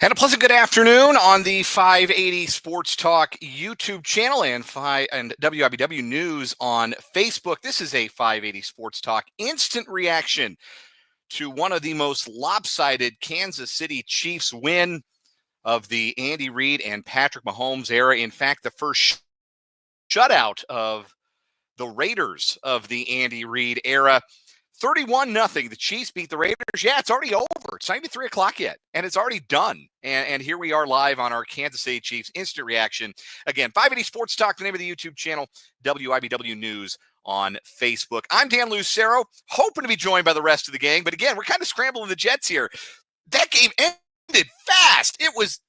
And a pleasant good afternoon on the 580 Sports Talk YouTube channel and WIBW News on Facebook. This is a 580 Sports Talk instant reaction to one of the most lopsided Kansas City Chiefs win of the Andy Reid and Patrick Mahomes era. In fact, the first shutout of the Raiders of the Andy Reid era. 31-0. The Chiefs beat the Raiders. Yeah, it's already over. It's not even 3 o'clock yet, and it's already done. And here we are live on our Kansas City Chiefs instant reaction. Again, 580 Sports Talk, the name of the YouTube channel, WIBW News on Facebook. I'm Dan Lucero, hoping to be joined by the rest of the gang. But again, we're kind of scrambling the jets here. That game ended fast. It was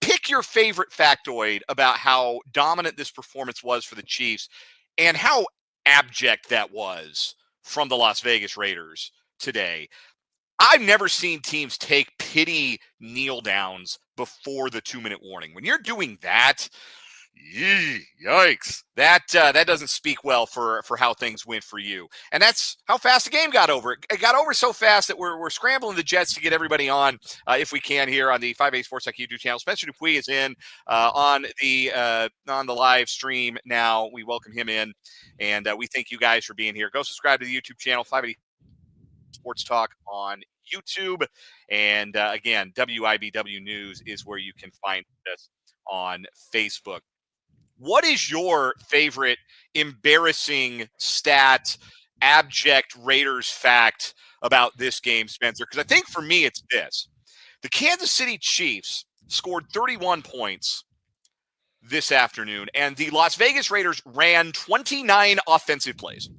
pick your favorite factoid about how dominant this performance was for the Chiefs and how abject that was from the Las Vegas Raiders today. I've never seen teams take pity kneel downs before the 2-minute warning. When you're doing that, yikes. That doesn't speak well for how things went for you. And that's how fast the game got over. It got over so fast that we're scrambling the jets to get everybody on, if we can, here on the 580 Sports Talk YouTube channel. Spencer Dupuis is in on the live stream now. We welcome him in, and we thank you guys for being here. Go subscribe to the YouTube channel, 580 Sports Talk on YouTube. And again, WIBW News is where you can find us on Facebook. What is your favorite embarrassing stat, abject Raiders fact about this game, Spencer? Because I think for me it's this. The Kansas City Chiefs scored 31 points this afternoon, and the Las Vegas Raiders ran 29 offensive plays.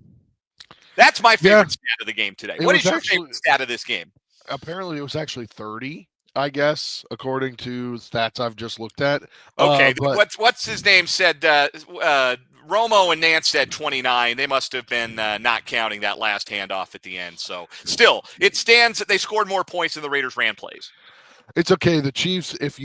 That's my favorite stat of the game today. What is your favorite stat of this game? Apparently, it was actually 30. I guess, according to stats I've just looked at. Okay, what's his name said? Romo and Nance said 29. They must have been not counting that last handoff at the end. So still, it stands that they scored more points than the Raiders ran plays. It's okay. The Chiefs, if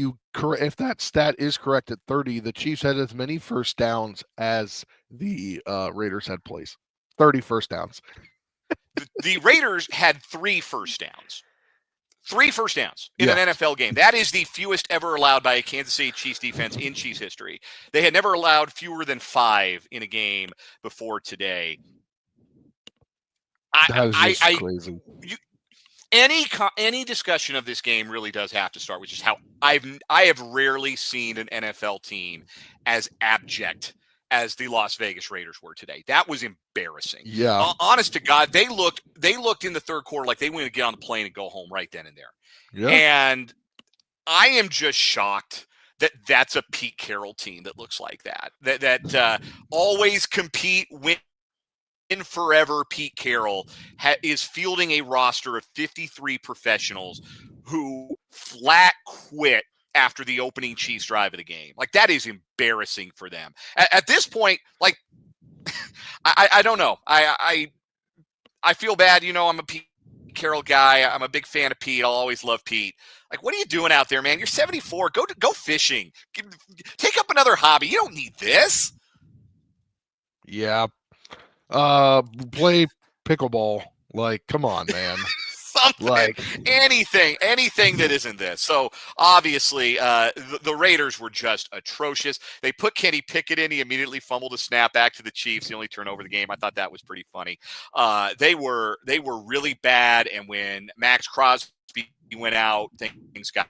that stat is correct at 30, the Chiefs had as many first downs as the Raiders had plays. 30 first downs. The Raiders had 3 first downs. 3 first downs in an NFL game. That is the fewest ever allowed by a Kansas City Chiefs defense in Chiefs history. They had never allowed fewer than 5 in a game before today. That is just crazy. Any discussion of this game really does have to start with just how I have rarely seen an NFL team as abject as the Las Vegas Raiders were today. That was embarrassing. Yeah. Honest to God, they looked in the third quarter like they wanted to get on the plane and go home right then and there. Yeah. And I am just shocked that that's a Pete Carroll team that looks like that. That always compete, win forever. Pete Carroll is fielding a roster of 53 professionals who flat quit after the opening Chiefs drive of the game. Like, that is embarrassing for them. At this point, like, I don't know. I feel bad. You know, I'm a Pete Carroll guy. I'm a big fan of Pete. I'll always love Pete. Like, what are you doing out there, man? You're 74. Go fishing. Take up another hobby. You don't need this. Yeah. Play pickleball. Like, come on, man. Something, like anything that isn't this. So obviously, the Raiders were just atrocious. They put Kenny Pickett in. He immediately fumbled a snap back to the Chiefs. The only turnover of the game. I thought that was pretty funny. They were really bad. And when Max Crosby went out, things got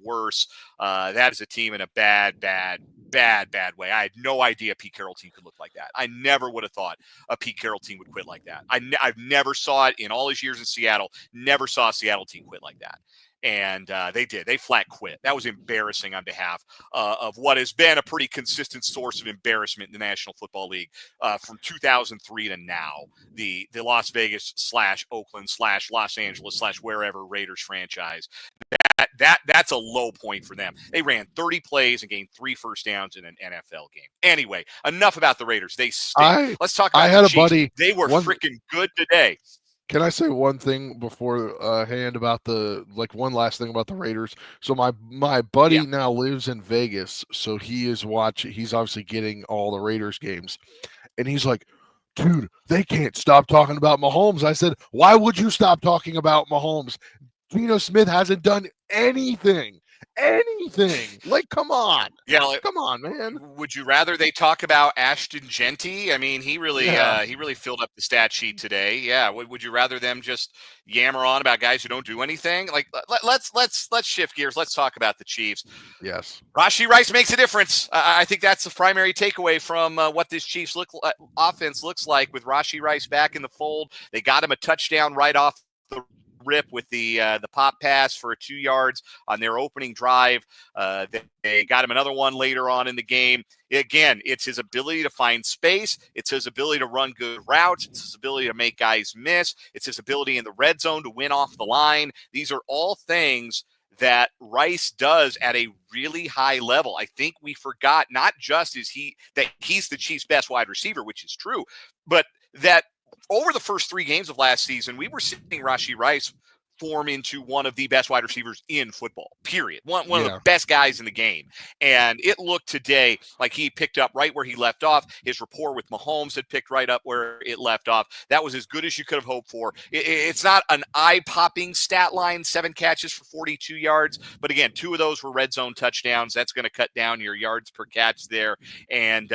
worse. That is a team in a bad way. I had no idea a Pete Carroll team could look like that. I never would have thought a Pete Carroll team would quit like that. I've never saw it in all his years in Seattle. Never saw a Seattle team quit like that. And they did. They flat quit. That was embarrassing on behalf of what has been a pretty consistent source of embarrassment in the National Football League from 2003 to now. The Las Vegas / Oakland / Los Angeles / wherever Raiders franchise. That's a low point for them. They ran 30 plays and gained 3 first downs in an NFL game. Anyway, enough about the Raiders. They stink. Let's talk about the Chiefs. Buddy. They were freaking good today. Can I say one thing beforehand about one last thing about the Raiders? So my buddy now lives in Vegas, so he's obviously getting all the Raiders games, and he's like, dude, they can't stop talking about Mahomes. I said, why would you stop talking about Mahomes? Geno Smith hasn't done anything. Like, come on. Yeah, like, Come on, man. would you rather they talk about Ashton Genty? I mean, Yeah. he really filled up the stat sheet today. Yeah, would you rather them just yammer on about guys who don't do anything? Like, let's shift gears. Let's talk about the Chiefs. Yes. Rashee Rice makes a difference. I think that's the primary takeaway from what this Chiefs offense looks like with Rashee Rice back in the fold. They got him a touchdown right off the rip with the pop pass for 2 yards on their opening drive. They got him another one later on in the game. Again, it's his ability to find space. It's his ability to run good routes. It's his ability to make guys miss. It's his ability in the red zone to win off the line. These are all things that Rice does at a really high level. I think we forgot not just that he's the Chiefs' best wide receiver, which is true, but that over the first 3 games of last season, we were seeing Rashee Rice form into one of the best wide receivers in football, period. One of the best guys in the game. And it looked today like he picked up right where he left off. His rapport with Mahomes had picked right up where it left off. That was as good as you could have hoped for. It's not an eye-popping stat line, 7 catches for 42 yards. But again, 2 of those were red zone touchdowns. That's going to cut down your yards per catch there. And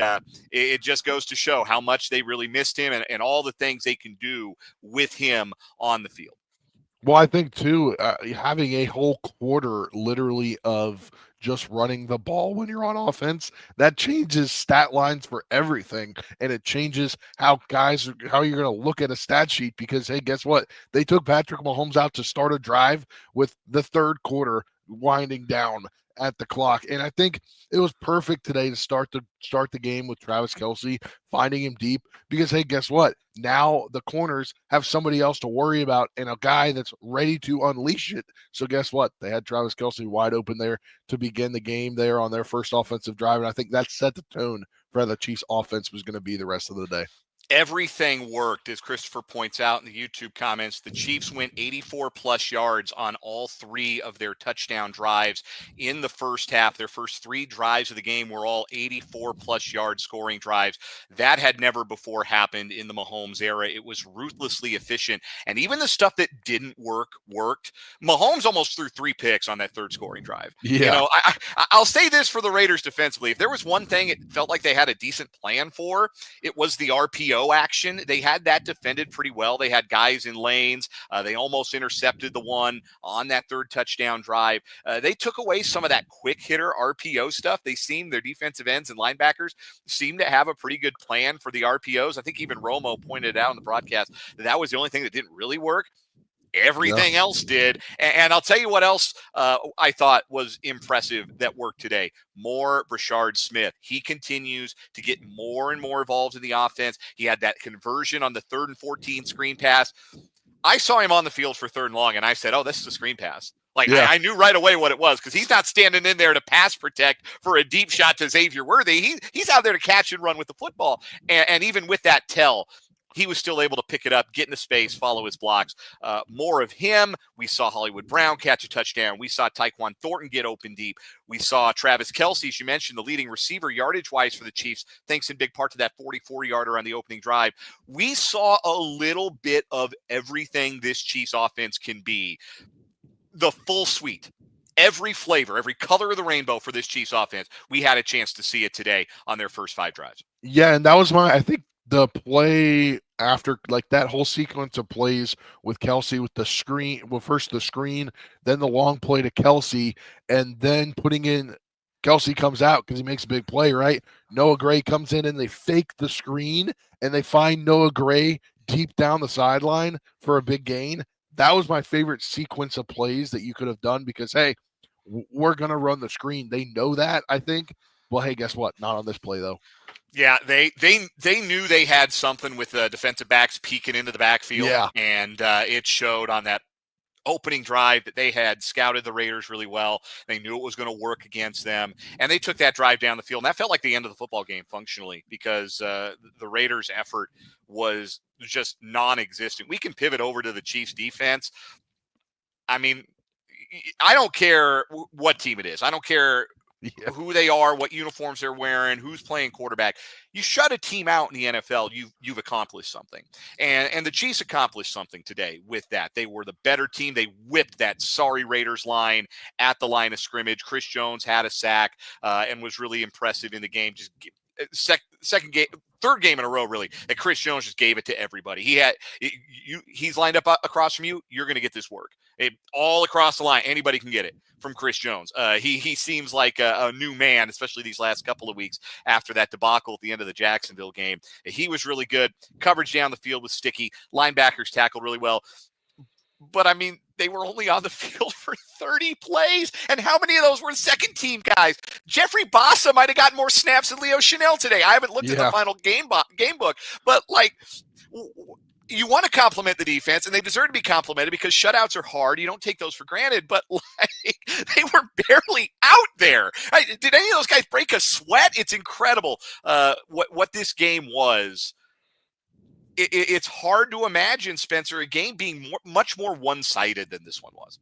it just goes to show how much they really missed him and all the things they can do with him on the field. Well, I think too, having a whole quarter literally of just running the ball when you're on offense, that changes stat lines for everything, and it changes how you're going to look at a stat sheet because hey, guess what? They took Patrick Mahomes out to start a drive with the third quarter winding down at the clock, and I think it was perfect today to start the game with Travis Kelce finding him deep because hey, guess what? Now the corners have somebody else to worry about and a guy that's ready to unleash it. So guess what? They had Travis Kelce wide open there to begin the game there on their first offensive drive, and I think that set the tone for how the Chiefs' offense was going to be the rest of the day. Everything worked, as Christopher points out in the YouTube comments. The Chiefs went 84 plus yards on all 3 of their touchdown drives in the first half. Their first 3 drives of the game were all 84 plus yard scoring drives. That had never before happened in the Mahomes era. It was ruthlessly efficient. And even the stuff that didn't work worked. Mahomes almost threw 3 picks on that third scoring drive. Yeah. You know, I'll say this for the Raiders defensively. If there was one thing it felt like they had a decent plan for, it was the RPO action. They had that defended pretty well. They had guys in lanes. They almost intercepted the one on that third touchdown drive. They took away some of that quick hitter RPO stuff. Their defensive ends and linebackers seem to have a pretty good plan for the RPOs. I think even Romo pointed out on the broadcast that was the only thing that didn't really work. Everything else did. And I'll tell you what else I thought was impressive that worked today. More Brashard Smith. He continues to get more and more involved in the offense. He had that conversion on the 3rd and 14 screen pass. I saw him on the field for 3rd and long, and I said, oh, this is a screen pass. I knew right away what it was because he's not standing in there to pass protect for a deep shot to Xavier Worthy. He's out there to catch and run with the football. And even with that tell, he was still able to pick it up, get into space, follow his blocks. More of him. We saw Hollywood Brown catch a touchdown. We saw Tyquan Thornton get open deep. We saw Travis Kelce, as you mentioned, the leading receiver yardage-wise for the Chiefs, thanks in big part to that 44-yarder on the opening drive. We saw a little bit of everything this Chiefs offense can be. The full suite. Every flavor, every color of the rainbow for this Chiefs offense. We had a chance to see it today on their first 5 drives. Yeah, and that was I think the play after like that whole sequence of plays with Kelce with the screen, well, first the screen, then the long play to Kelce, and then putting in Kelce comes out because he makes a big play, right? Noah Gray comes in and they fake the screen and they find Noah Gray deep down the sideline for a big gain. That was my favorite sequence of plays that you could have done because, hey, we're going to run the screen. They know that, I think. Well, hey, guess what? Not on this play, though. Yeah, they knew they had something with the defensive backs peeking into the backfield, and it showed on that opening drive that they had scouted the Raiders really well. They knew it was going to work against them, and they took that drive down the field. And that felt like the end of the football game functionally because the Raiders' effort was just non-existent. We can pivot over to the Chiefs' defense. I mean, I don't care what team it is. I don't care Yeah. who they are, what uniforms they're wearing, who's playing quarterback. You shut a team out in the NFL, you've accomplished something. And the Chiefs accomplished something today with that. They were the better team. They whipped that sorry Raiders line at the line of scrimmage. Chris Jones had a sack and was really impressive in the game. Just second game, third game in a row, really, that Chris Jones just gave it to everybody. He's lined up across from you. You're going to get this work. All across the line, anybody can get it from Chris Jones. He seems like a new man, especially these last couple of weeks after that debacle at the end of the Jacksonville game. He was really good. Coverage down the field was sticky. Linebackers tackled really well. But, I mean, they were only on the field for 30 plays. And how many of those were second-team guys? Jeffrey Bassa might have gotten more snaps than Leo Chanel today. I haven't looked at the final game book. But, like, you want to compliment the defense, and they deserve to be complimented because shutouts are hard. You don't take those for granted. But, like, they were barely out there. Did any of those guys break a sweat? It's incredible what this game was. It's hard to imagine, Spencer, a game being much more one-sided than this one was.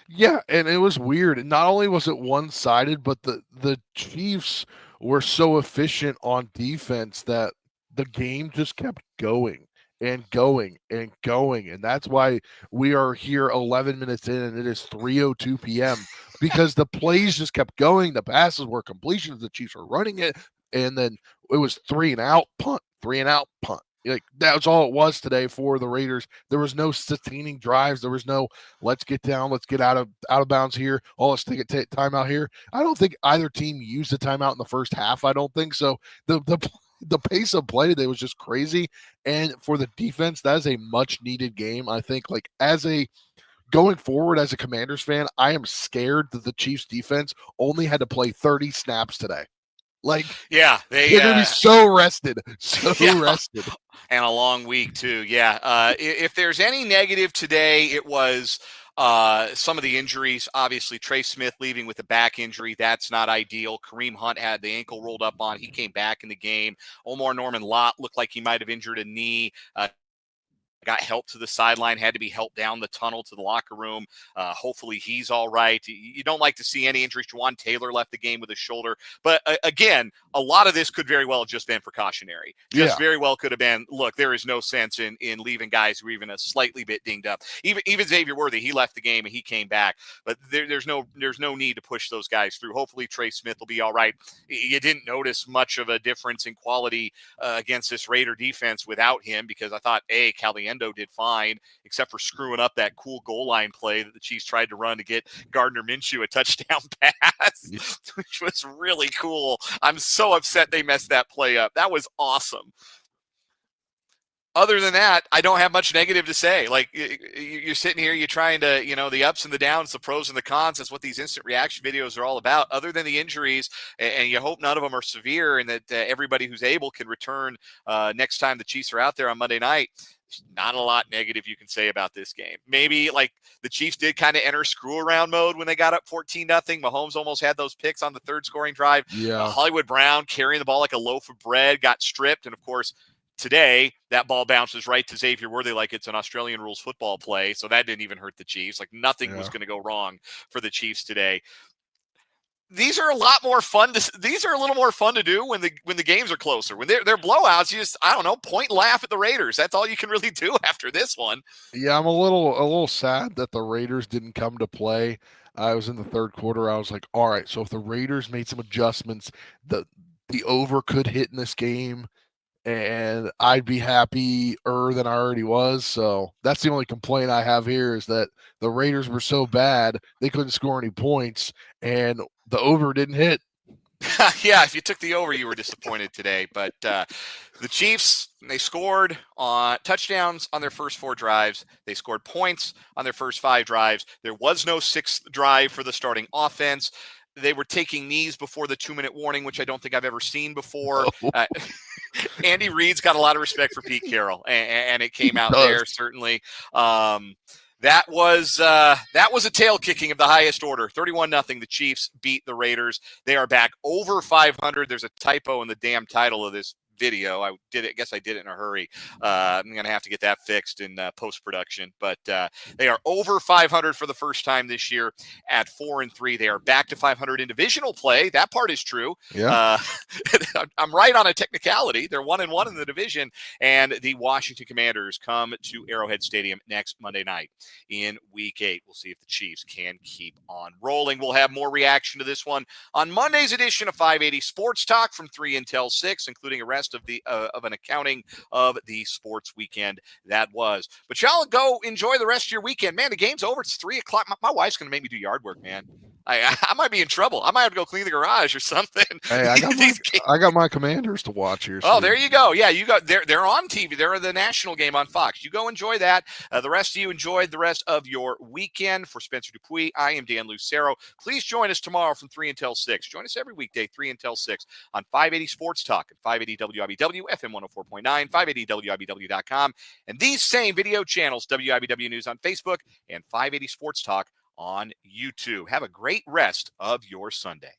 Yeah, and it was weird. Not only was it one-sided, but the Chiefs were so efficient on defense that the game just kept going and going and going. And that's why we are here 11 minutes in and it is 3:02 p.m. because the plays just kept going. The passes were completions. The Chiefs were running it. And then it was 3-and-out punt, 3-and-out punt. Like that was all it was today for the Raiders. There was no sustaining drives. There was no let's get down, let's get out of bounds here. Oh, let's take a timeout here. I don't think either team used a timeout in the first half. I don't think so. The pace of play today was just crazy. And for the defense, that is a much needed game. I think like going forward as a Commanders fan, I am scared that the Chiefs defense only had to play 30 snaps today. Like, yeah, they're gonna be so rested, rested, and a long week too. Yeah, if there's any negative today, it was some of the injuries. Obviously, Trey Smith leaving with a back injury. That's not ideal. Kareem Hunt had the ankle rolled up on. He came back in the game. Omar Norman Lott looked like he might have injured a knee. Got help to the sideline, had to be helped down the tunnel to the locker room. Hopefully he's all right. You don't like to see any injuries. Juwan Taylor left the game with a shoulder. But again, a lot of this could very well have just been precautionary. Very well could have been, look, there is no sense in leaving guys who are even a slightly bit dinged up. Even Xavier Worthy, he left the game and he came back. But there's no need to push those guys through. Hopefully Trey Smith will be all right. You didn't notice much of a difference in quality against this Raider defense without him because I thought, Caliendo did fine, except for screwing up that cool goal line play that the Chiefs tried to run to get Gardner Minshew a touchdown pass, which was really cool. I'm so upset they messed that play up. That was awesome. Other than that, I don't have much negative to say. Like, you're sitting here, you're trying to, the ups and the downs, the pros and the cons. That's what these instant reaction videos are all about. Other than the injuries, and you hope none of them are severe and that everybody who's able can return next time the Chiefs are out there on Monday night. Not a lot negative you can say about this game. Maybe like the Chiefs did kind of enter screw around mode when they got up 14-0. Mahomes almost had those picks on the third scoring drive. Yeah. Hollywood Brown carrying the ball like a loaf of bread, got stripped. And of course, today, that ball bounces right to Xavier Worthy like it's an Australian rules football play. So that didn't even hurt the Chiefs. Like nothing was going to go wrong for the Chiefs today. These are a lot more fun. These are a little more fun to do when the games are closer. When they're blowouts, you just, I don't know, point and laugh at the Raiders. That's all you can really do after this one. Yeah, I'm a little sad that the Raiders didn't come to play. I was in the third quarter. I was like, all right, so if the Raiders made some adjustments, the over could hit in this game, and I'd be happier than I already was. So that's the only complaint I have here is that the Raiders were so bad they couldn't score any points, and the over didn't hit. Yeah, if you took the over, you were disappointed today. But the Chiefs, they scored touchdowns on their first 4 drives. They scored points on their first 5 drives. There was no 6th drive for the starting offense. They were taking knees before the 2-minute warning, which I don't think I've ever seen before. No. Andy Reid's got a lot of respect for Pete Carroll, and it came out there, certainly. That was a tail kicking of the highest order. 31-0. The Chiefs beat the Raiders. They are back over 500. There's a typo in the damn title of this video. I guess I did it in a hurry. I'm going to have to get that fixed in post-production. But they are over 500 for the first time this year at 4-3. They are back to 500 in divisional play. That part is true. Yeah. I'm right on a technicality. They're 1-1 in the division, and the Washington Commanders come to Arrowhead Stadium next Monday night in Week 8. We'll see if the Chiefs can keep on rolling. We'll have more reaction to this one on Monday's edition of 580 Sports Talk from 3 until 6, including a rest of an accounting of the sports weekend that was. But y'all go enjoy the rest of your weekend. Man, the game's over. It's 3 o'clock. My wife's going to make me do yard work, man. I might be in trouble. I might have to go clean the garage or something. Hey, I got my Commanders to watch here. Oh, there you go. Yeah, they're on TV. They're the national game on Fox. You go enjoy that. The rest of you enjoy the rest of your weekend. For Spencer Dupuis, I am Dan Lucero. Please join us tomorrow from 3 until 6. Join us every weekday 3 until 6 on 580 Sports Talk and 580 WIBW, FM 104.9, 580WIBW.com, and these same video channels, WIBW News on Facebook and 580 Sports Talk on YouTube. Have a great rest of your Sunday.